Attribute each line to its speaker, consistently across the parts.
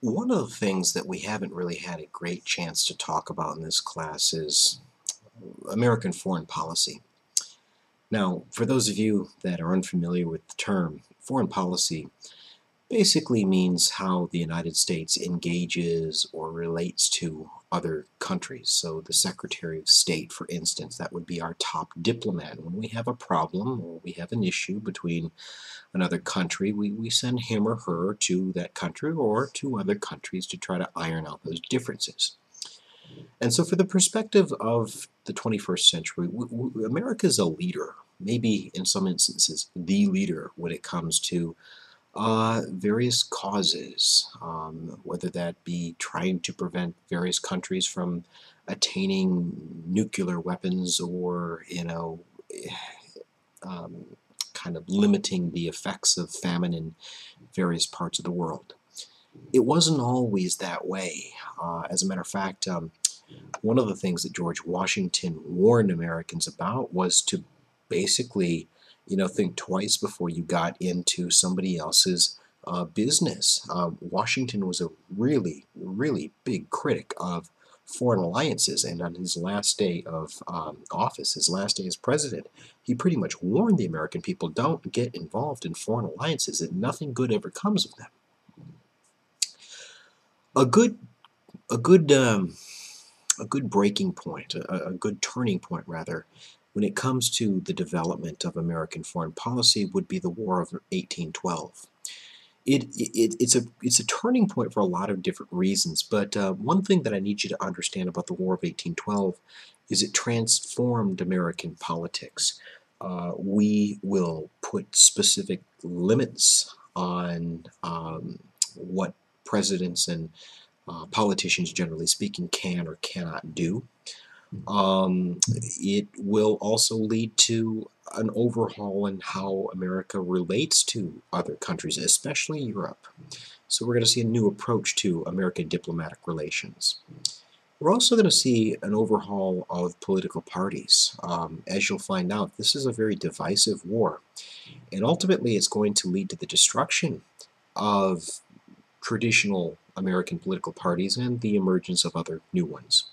Speaker 1: One of the things that we haven't really had a great chance to talk about in this class is American foreign policy. Now, for those of you that are unfamiliar with the term, foreign policy basically means how the United States engages or relates to other countries. So the Secretary of State, for instance, that would be our top diplomat. When we have a problem or we have an issue between another country, we send him or her to that country or to other countries to try to iron out those differences. And so for the perspective of the 21st century, America is a leader, maybe in some instances the leader when it comes to various causes, whether that be trying to prevent various countries from attaining nuclear weapons or, um, kind of limiting the effects of famine in various parts of the world. It wasn't always that way. As a matter of fact, one of the things that George Washington warned Americans about was to basically, think twice before you got into somebody else's business. Washington was a really, really big critic of foreign alliances, and on his last day of office, his last day as president, he pretty much warned the American people, don't get involved in foreign alliances, and nothing good ever comes of them. A good breaking point, a good turning point rather, when it comes to the development of American foreign policy would be the War of 1812. It's a turning point for a lot of different reasons, but one thing that I need you to understand about the War of 1812 is it transformed American politics. We will put specific limits on what presidents and politicians, generally speaking, can or cannot do. It will also lead to an overhaul in how America relates to other countries, especially Europe. So we're going to see a new approach to American diplomatic relations. We're also going to see an overhaul of political parties. As you'll find out, this is a very divisive war, and ultimately it's going to lead to the destruction of traditional American political parties and the emergence of other new ones.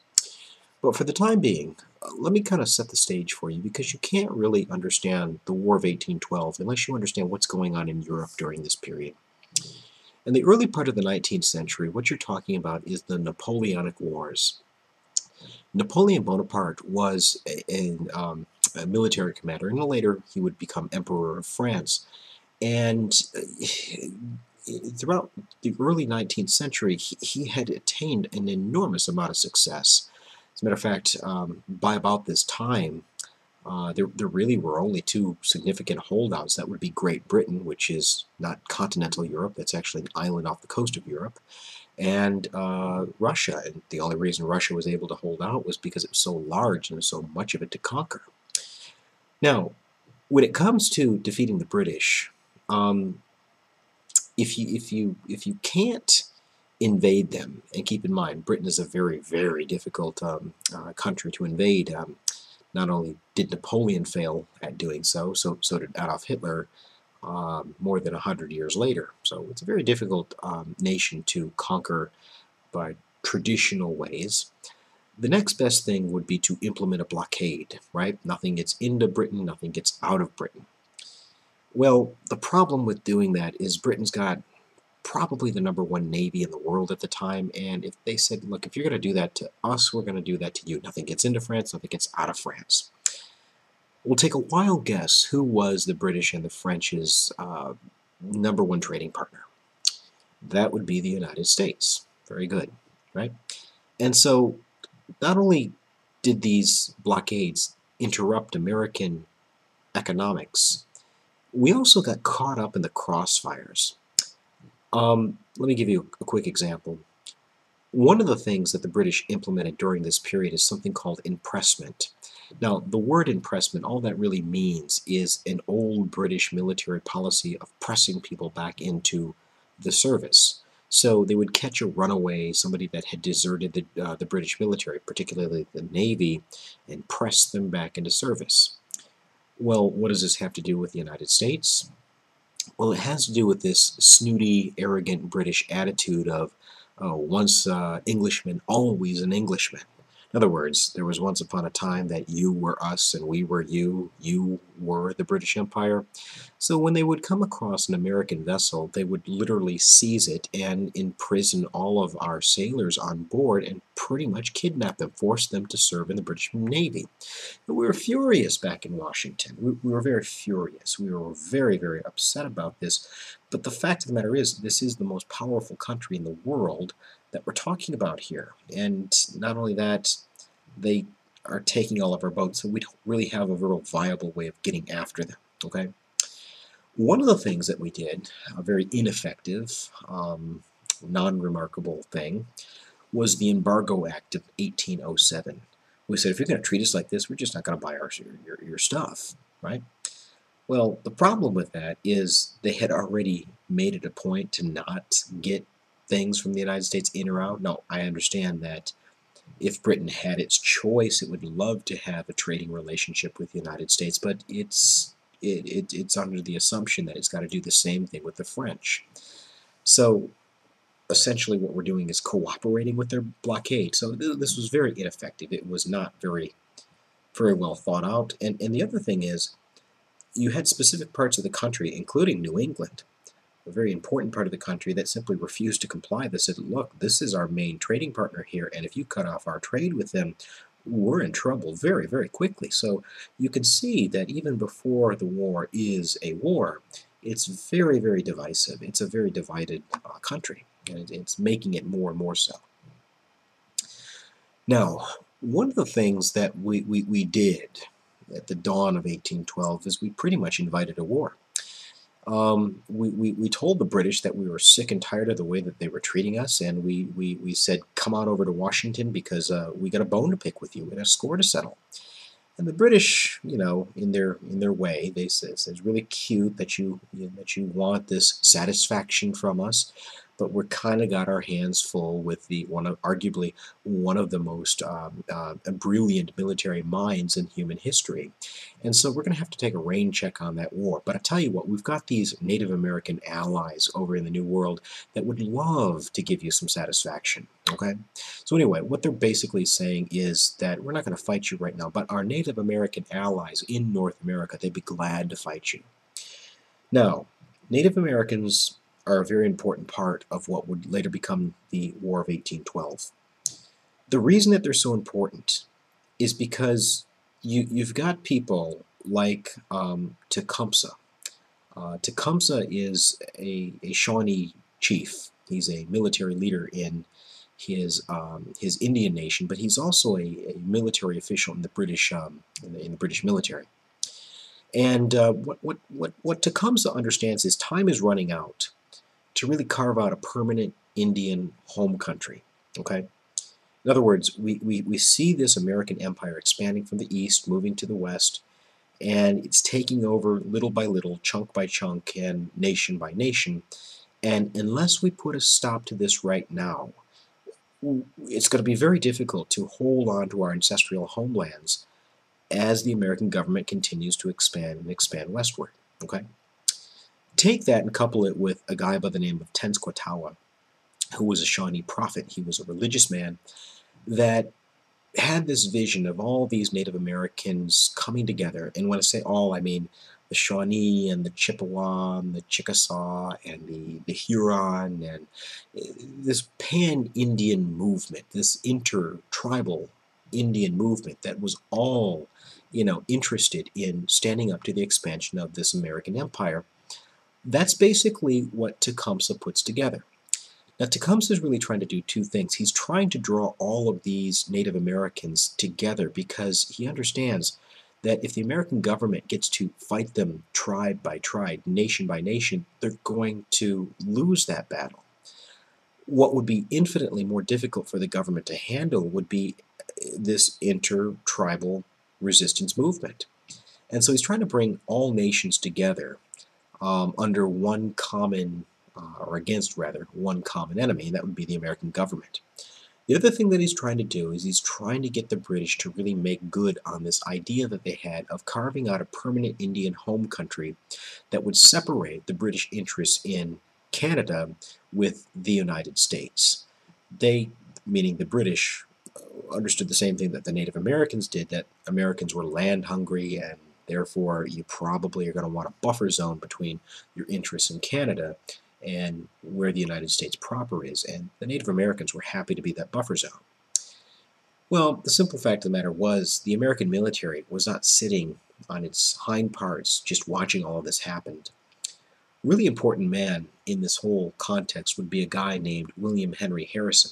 Speaker 1: But for the time being, let me kind of set the stage for you, because you can't really understand the War of 1812 unless you understand what's going on in Europe during this period. In the early part of the 19th century, what you're talking about is the Napoleonic Wars. Napoleon Bonaparte was a military commander, and later he would become Emperor of France. And throughout the early 19th century, he had attained an enormous amount of success. As a matter of fact, by about this time, there really were only two significant holdouts. That would be Great Britain, which is not continental Europe, that's actually an island off the coast of Europe, and Russia. And the only reason Russia was able to hold out was because it was so large and there was so much of it to conquer. Now, when it comes to defeating the British, if you can't invade them, and keep in mind, Britain is a very, very difficult country to invade. Not only did Napoleon fail at doing so, so did Adolf Hitler more than 100 years later. So it's a very difficult nation to conquer by traditional ways. The next best thing would be to implement a blockade, right? Nothing gets into Britain, nothing gets out of Britain. Well, the problem with doing that is Britain's got probably the #1 navy in the world at the time, and if they said, look, if you're going to do that to us, we're going to do that to you. Nothing gets into France, nothing gets out of France. We'll take a wild guess who was the British and the French's #1 trading partner. That would be the United States. Very good, right? And so not only did these blockades interrupt American economics, we also got caught up in the crossfires. Let me give you a quick example. One of the things that the British implemented during this period is something called impressment. Now, the word impressment, all that really means is an old British military policy of pressing people back into the service. So they would catch a runaway, somebody that had deserted the British military, particularly the Navy, and press them back into service. Well, what does this have to do with the United States? Well, it has to do with this snooty, arrogant British attitude of Oh, once Englishman, always an Englishman. In other words, there was once upon a time that you were us and we were you. You were the British Empire. So when they would come across an American vessel, they would literally seize it and imprison all of our sailors on board and pretty much kidnap them, force them to serve in the British Navy. And we were furious back in Washington. We were very furious. We were very, very upset about this. But the fact of the matter is, this is the most powerful country in the world that we're talking about here. And not only that, they are taking all of our boats, so we don't really have a real viable way of getting after them. Okay. One of the things that we did, a very ineffective, non-remarkable thing, was the Embargo Act of 1807. We said, if you're going to treat us like this, we're just not going to buy your stuff, right? Well, the problem with that is they had already made it a point to not get things from the United States in or out. Now, I understand that if Britain had its choice, it would love to have a trading relationship with the United States, but it's under the assumption that it's got to do the same thing with the French. So essentially what we're doing is cooperating with their blockade. So this was very ineffective. It was not very well thought out. And the other thing is, you had specific parts of the country, including New England, a very important part of the country, that simply refused to comply. They said, look, this is our main trading partner here, and if you cut off our trade with them, we're in trouble very, very quickly. So you can see that even before the war is a war, it's very, very divisive. It's a very divided country, and it's making it more and more so. Now, one of the things that we did at the dawn of 1812 is we pretty much invited a war. We told the British that we were sick and tired of the way that they were treating us, and we said, come on over to Washington because we got a bone to pick with you and a score to settle. And the British, you know, in their way, they said it's really cute that you want this satisfaction from us, but we're kind of got our hands full with arguably one of the most brilliant military minds in human history. And so we're going to have to take a rain check on that war. But I tell you what, we've got these Native American allies over in the New World that would love to give you some satisfaction. Okay? So anyway, what they're basically saying is that we're not going to fight you right now, but our Native American allies in North America, they'd be glad to fight you. Now, Native Americans are a very important part of what would later become the War of 1812. The reason that they're so important is because you've got people like Tecumseh. Tecumseh is a Shawnee chief. He's a military leader in his Indian nation, but he's also a military official in the British in the British military. And what Tecumseh understands is time is running out to really carve out a permanent Indian home country. Okay. In other words, we see this American empire expanding from the east, moving to the west, and it's taking over little by little, chunk by chunk, and nation by nation. And unless we put a stop to this right now, it's going to be very difficult to hold on to our ancestral homelands as the American government continues to expand and expand westward. Okay? Take that and couple it with a guy by the name of Tenskwatawa, who was a Shawnee prophet. He was a religious man that had this vision of all these Native Americans coming together. And when I say all, I mean the Shawnee and the Chippewa and the Chickasaw and the Huron, and this pan-Indian movement, this inter-tribal Indian movement that was all, you know, interested in standing up to the expansion of this American empire. That's basically what Tecumseh puts together. Now, Tecumseh is really trying to do two things. He's trying to draw all of these Native Americans together because he understands that if the American government gets to fight them tribe by tribe, nation by nation, they're going to lose that battle. What would be infinitely more difficult for the government to handle would be this inter-tribal resistance movement. And so he's trying to bring all nations together under one common, or against rather, one common enemy, and that would be the American government. The other thing that he's trying to do is he's trying to get the British to really make good on this idea that they had of carving out a permanent Indian home country that would separate the British interests in Canada with the United States. they, meaning the British, understood the same thing that the Native Americans did, that Americans were land hungry, and therefore you probably are going to want a buffer zone between your interests in Canada and where the United States proper is, and the Native Americans were happy to be that buffer zone. Well, the simple fact of the matter was the American military was not sitting on its hind parts just watching all of this happen. A really important man in this whole context would be a guy named William Henry Harrison,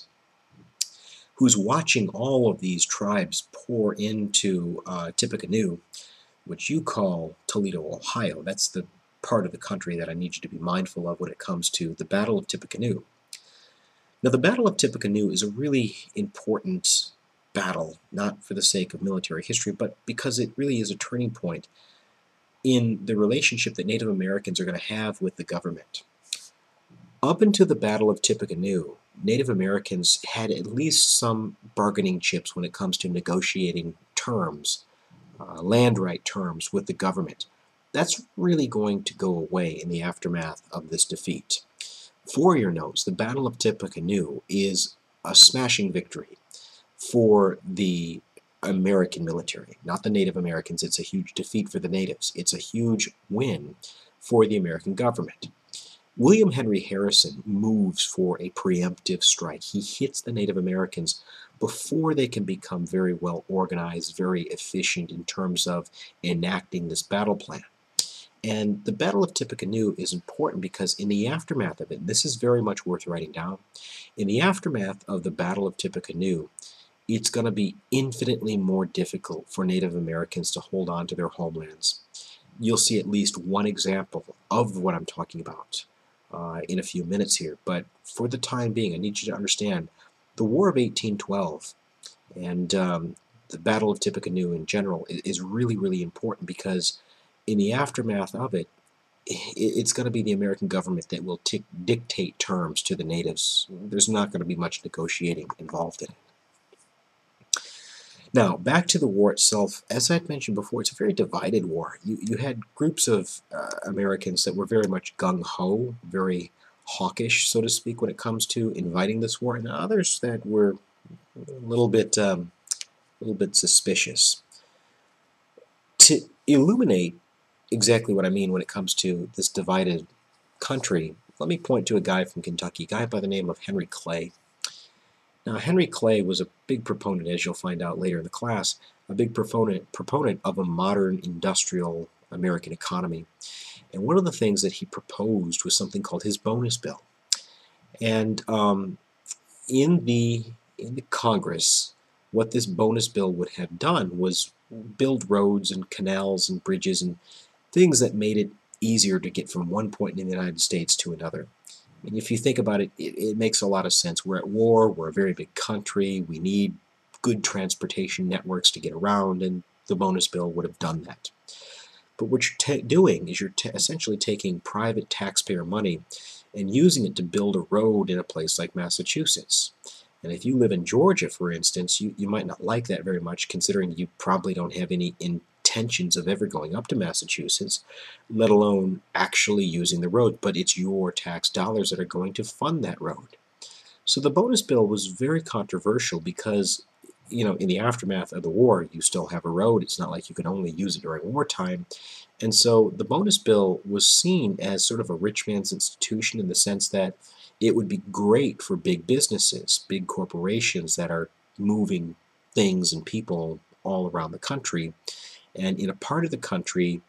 Speaker 1: who's watching all of these tribes pour into Tippecanoe, which you call Toledo, Ohio. That's the part of the country that I need you to be mindful of when it comes to the Battle of Tippecanoe. Now, the Battle of Tippecanoe is a really important battle, not for the sake of military history, but because it really is a turning point in the relationship that Native Americans are going to have with the government. Up until the Battle of Tippecanoe, Native Americans had at least some bargaining chips when it comes to negotiating terms, land right terms with the government. That's really going to go away in the aftermath of this defeat. For your notes, the Battle of Tippecanoe is a smashing victory for the American military, not the Native Americans. It's a huge defeat for the natives. It's a huge win for the American government. William Henry Harrison moves for a preemptive strike. He hits the Native Americans before they can become very well organized, very efficient in terms of enacting this battle plan. And the Battle of Tippecanoe is important because in the aftermath of it, this is very much worth writing down, in the aftermath of the Battle of Tippecanoe, it's going to be infinitely more difficult for Native Americans to hold on to their homelands. You'll see at least one example of what I'm talking about in a few minutes here, but for the time being, I need you to understand the War of 1812 and the Battle of Tippecanoe in general is really, really important because in the aftermath of it, it's going to be the American government that will dictate terms to the natives. There's not going to be much negotiating involved in it. Now, back to the war itself, as I'd mentioned before, it's a very divided war. You had groups of Americans that were very much gung-ho, very hawkish, so to speak, when it comes to inviting this war, and others that were a little bit suspicious. To illuminate exactly what I mean when it comes to this divided country, let me point to a guy from Kentucky, a guy by the name of Henry Clay. Now, Henry Clay was a big proponent, as you'll find out later in the class, a big proponent of a modern industrial American economy. And one of the things that he proposed was something called his bonus bill. And in the Congress, what this bonus bill would have done was build roads and canals and bridges and things that made it easier to get from one point in the United States to another. And if you think about it, it makes a lot of sense. We're at war, we're a very big country, we need good transportation networks to get around, and the bonus bill would have done that. But what you're doing is you're essentially taking private taxpayer money and using it to build a road in a place like Massachusetts. And if you live in Georgia, for instance, you might not like that very much, considering you probably don't have any intentions of ever going up to Massachusetts, let alone actually using the road, but it's your tax dollars that are going to fund that road. So the bonus bill was very controversial because, you know, in the aftermath of the war, you still have a road. It's not like you can only use it during wartime. And so the bonus bill was seen as sort of a rich man's institution in the sense that it would be great for big businesses, big corporations that are moving things and people all around the country. And in a part of the country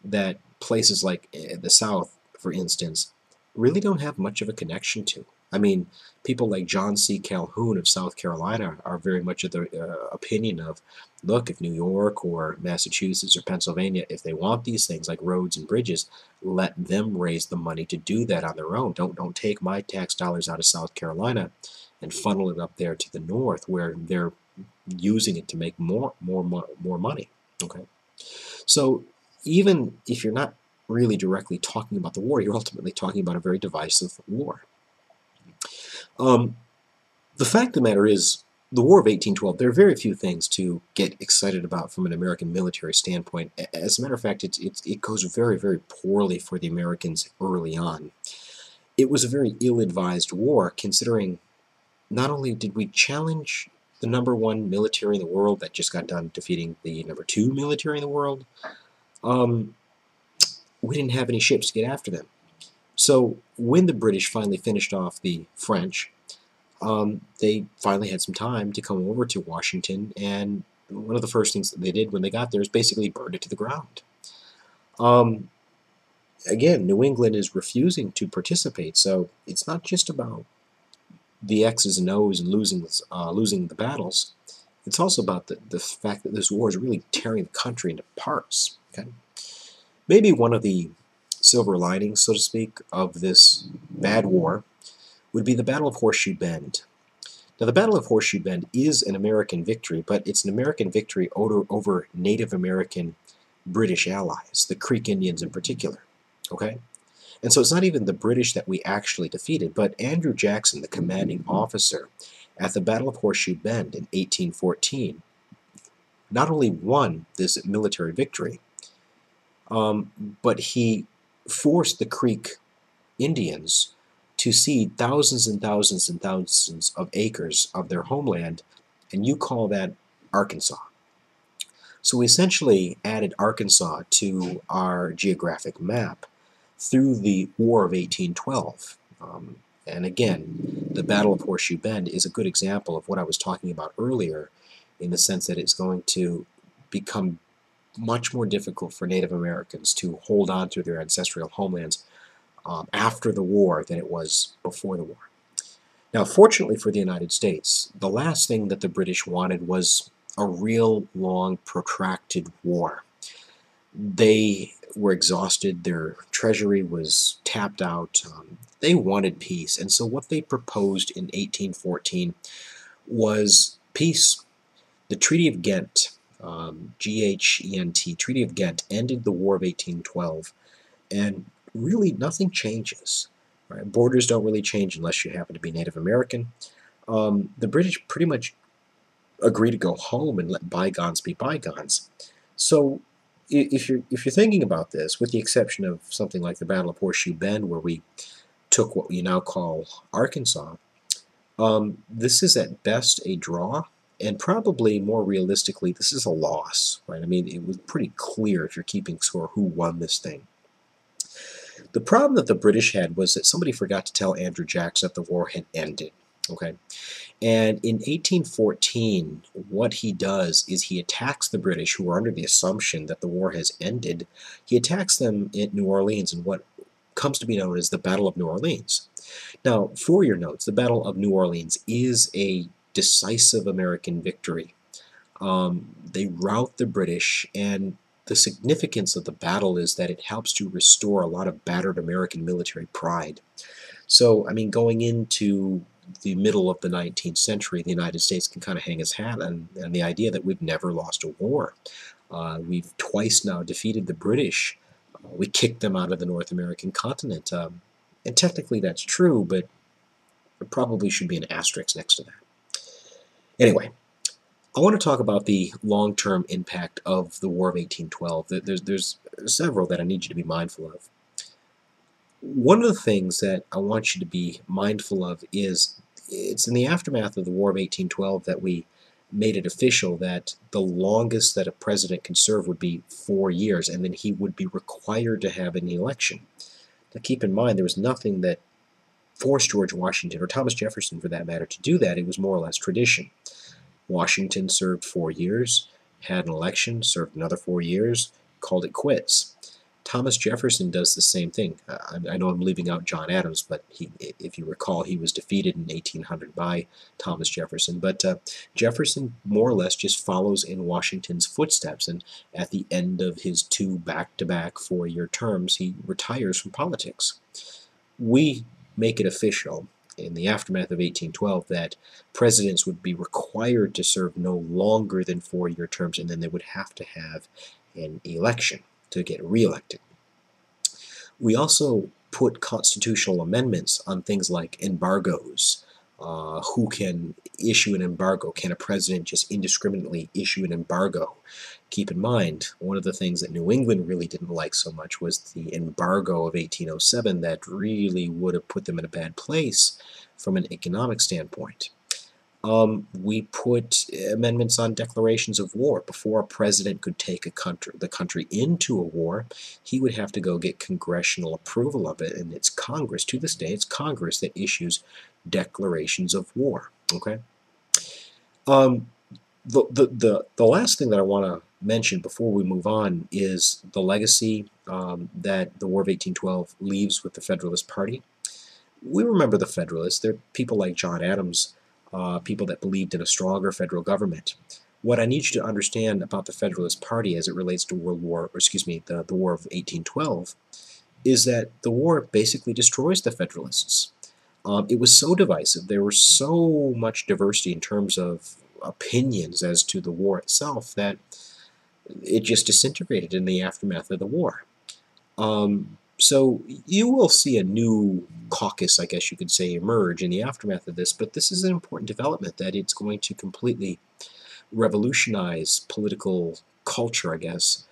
Speaker 1: that places like the South, for instance, really don't have much of a connection to. I mean, people like John C. Calhoun of South Carolina are very much of the opinion of, look, if New York or Massachusetts or Pennsylvania, if they want these things like roads and bridges, let them raise the money to do that on their own. Don't take my tax dollars out of South Carolina and funnel it up there to the north where they're using it to make more money. Okay, so even if you're not really directly talking about the war, you're ultimately talking about a very divisive war. The fact of the matter is, the War of 1812, there are very few things to get excited about from an American military standpoint. As a matter of fact, it goes very, very poorly for the Americans early on. It was a very ill-advised war, considering not only did we challenge the #1 military in the world that just got done defeating the #2 military in the world, um, we didn't have any ships to get after them. So when the British finally finished off the French, they finally had some time to come over to Washington, and one of the first things that they did when they got there is basically burned it to the ground. Um, Again, New England is refusing to participate, so it's not just about the X's and O's and losing the battles. It's also about the fact that this war is really tearing the country into parts. Okay? Maybe one of the silver linings, so to speak, of this bad war would be the Battle of Horseshoe Bend. Now, the Battle of Horseshoe Bend is an American victory, but it's an American victory over Native American British allies, the Creek Indians in particular. Okay? And so it's not even the British that we actually defeated, but Andrew Jackson, the commanding officer at the Battle of Horseshoe Bend in 1814, not only won this military victory, but he forced the Creek Indians to cede thousands and thousands and thousands of acres of their homeland, and you call that Arkansas. So we essentially added Arkansas to our geographic map through the War of 1812. And again, the Battle of Horseshoe Bend is a good example of what I was talking about earlier, in the sense that it's going to become much more difficult for Native Americans to hold on to their ancestral homelands after the war than it was before the war. Now, fortunately for the United States, the last thing that the British wanted was a real long, protracted war. They were exhausted, their treasury was tapped out, they wanted peace, and so what they proposed in 1814 was peace. The Treaty of Ghent, G-H-E-N-T, Treaty of Ghent, ended the War of 1812, and really nothing changes. Right? Borders don't really change unless you happen to be Native American. The British pretty much agree to go home and let bygones be bygones. So if you're thinking about this, with the exception of something like the Battle of Horseshoe Bend, where we took what we now call Arkansas, this is at best a draw, and probably more realistically, this is a loss. Right? I mean, it was pretty clear, if you're keeping score, who won this thing. The problem that the British had was that somebody forgot to tell Andrew Jackson that the war had ended. Okay, and in 1814, what he does is he attacks the British, who are under the assumption that the war has ended. He attacks them in New Orleans in what comes to be known as the Battle of New Orleans. Now, for your notes, the Battle of New Orleans is a decisive American victory. They rout the British, and the significance of the battle is that it helps to restore a lot of battered American military pride. So, I mean, going into the middle of the 19th century, the United States can kind of hang its hat on the idea that we've never lost a war. We've twice now defeated the British. We kicked them out of the North American continent. And technically that's true, but there probably should be an asterisk next to that. Anyway, I want to talk about the long-term impact of the War of 1812. There's several that I need you to be mindful of. One of the things that I want you to be mindful of is it's in the aftermath of the War of 1812 that we made it official that the longest that a president can serve would be 4 years, and then he would be required to have an election. Now keep in mind, there was nothing that forced George Washington, or Thomas Jefferson for that matter, to do that. It was more or less tradition. Washington served 4 years, had an election, served another 4 years, called it quits. Thomas Jefferson does the same thing. I know I'm leaving out John Adams, but if you recall, he was defeated in 1800 by Thomas Jefferson. But Jefferson more or less just follows in Washington's footsteps, and at the end of his 2 back-to-back 4-year terms, he retires from politics. We make it official in the aftermath of 1812 that presidents would be required to serve no longer than 4-year terms, and then they would have to have an election to get reelected. We also put constitutional amendments on things like embargoes. Who can issue an embargo? Can a president just indiscriminately issue an embargo? Keep in mind, one of the things that New England really didn't like so much was the embargo of 1807 that really would have put them in a bad place from an economic standpoint. We put amendments on declarations of war. Before a president could take the country into a war, he would have to go get congressional approval of it, and it's Congress, to this day, it's Congress that issues declarations of war. Okay. Um, the last thing that I want to mention before we move on is the legacy that the War of 1812 leaves with the Federalist Party. We remember the Federalists. They're people like John Adams, people that believed in a stronger federal government. What I need you to understand about the Federalist Party as it relates to the War of 1812, is that the war basically destroys the Federalists. It was so divisive. There was so much diversity in terms of opinions as to the war itself that it just disintegrated in the aftermath of the war. So you will see a new caucus, I guess you could say, emerge in the aftermath of this, but this is an important development that it's going to completely revolutionize political culture, I guess,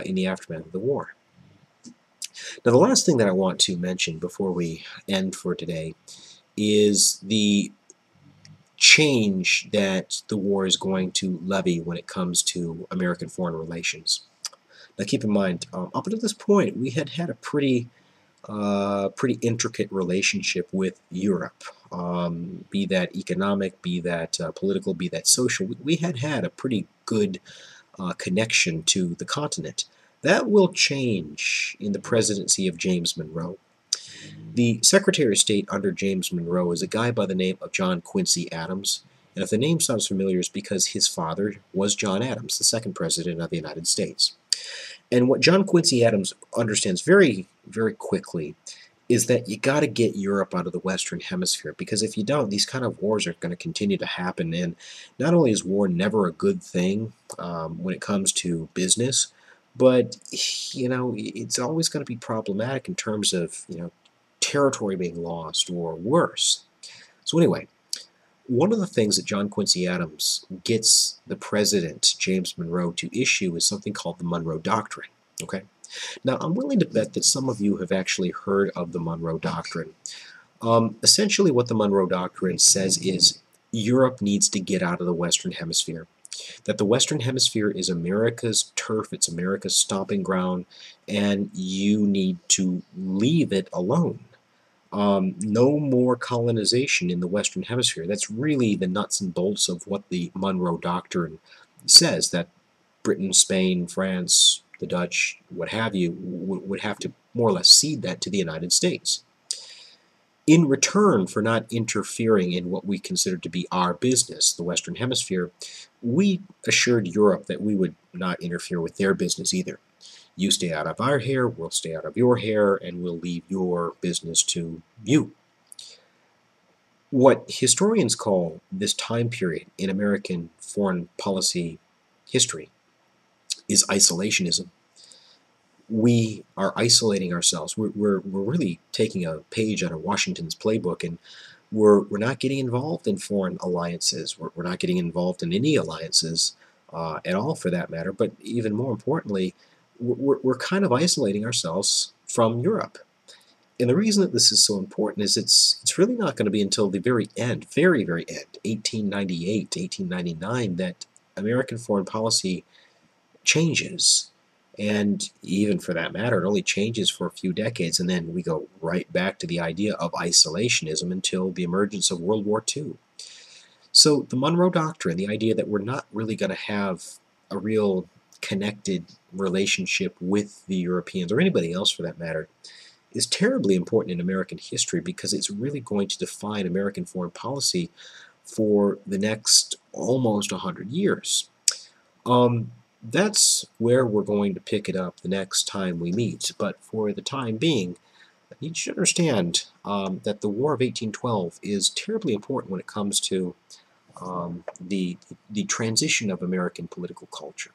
Speaker 1: in the aftermath of the war. Now, the last thing that I want to mention before we end for today is the change that the war is going to levy when it comes to American foreign relations. Now, keep in mind, up until this point, we had a pretty intricate relationship with Europe, be that economic, be that political, be that social. We had a pretty good connection to the continent. That will change in the presidency of James Monroe. The Secretary of State under James Monroe is a guy by the name of John Quincy Adams. And if the name sounds familiar, it's because his father was John Adams, the second president of the United States. And what John Quincy Adams understands very, very quickly is that you got to get Europe out of the Western Hemisphere, because if you don't, these kind of wars are going to continue to happen. And not only is war never a good thing when it comes to business, but it's always going to be problematic in terms of territory being lost or worse. So anyway, one of the things that John Quincy Adams gets the president, James Monroe, to issue is something called the Monroe Doctrine. Okay? Now, I'm willing to bet that some of you have actually heard of the Monroe Doctrine. Essentially, what the Monroe Doctrine says is Europe needs to get out of the Western Hemisphere. That the Western Hemisphere is America's turf, it's America's stomping ground, and you need to leave it alone. No more colonization in the Western Hemisphere. That's really the nuts and bolts of what the Monroe Doctrine says, that Britain, Spain, France, the Dutch, what have you, would have to more or less cede that to the United States. In return for not interfering in what we consider to be our business, the Western Hemisphere, we assured Europe that we would not interfere with their business either. You stay out of our hair, we'll stay out of your hair, and we'll leave your business to you. What historians call this time period in American foreign policy history is isolationism. We are isolating ourselves. We're really taking a page out of Washington's playbook, and we're not getting involved in foreign alliances. We're not getting involved in any alliances at all, for that matter. But even more importantly, we're kind of isolating ourselves from Europe. And the reason that this is so important is it's really not going to be until the very end, very, very end, 1898, 1899, that American foreign policy changes. And even for that matter, it only changes for a few decades, and then we go right back to the idea of isolationism until the emergence of World War II. So the Monroe Doctrine, the idea that we're not really going to have a real connected relationship with the Europeans, or anybody else for that matter, is terribly important in American history, because it's really going to define American foreign policy for the next almost 100 years. That's where we're going to pick it up the next time we meet. But for the time being, I need you to understand that the War of 1812 is terribly important when it comes to the transition of American political culture.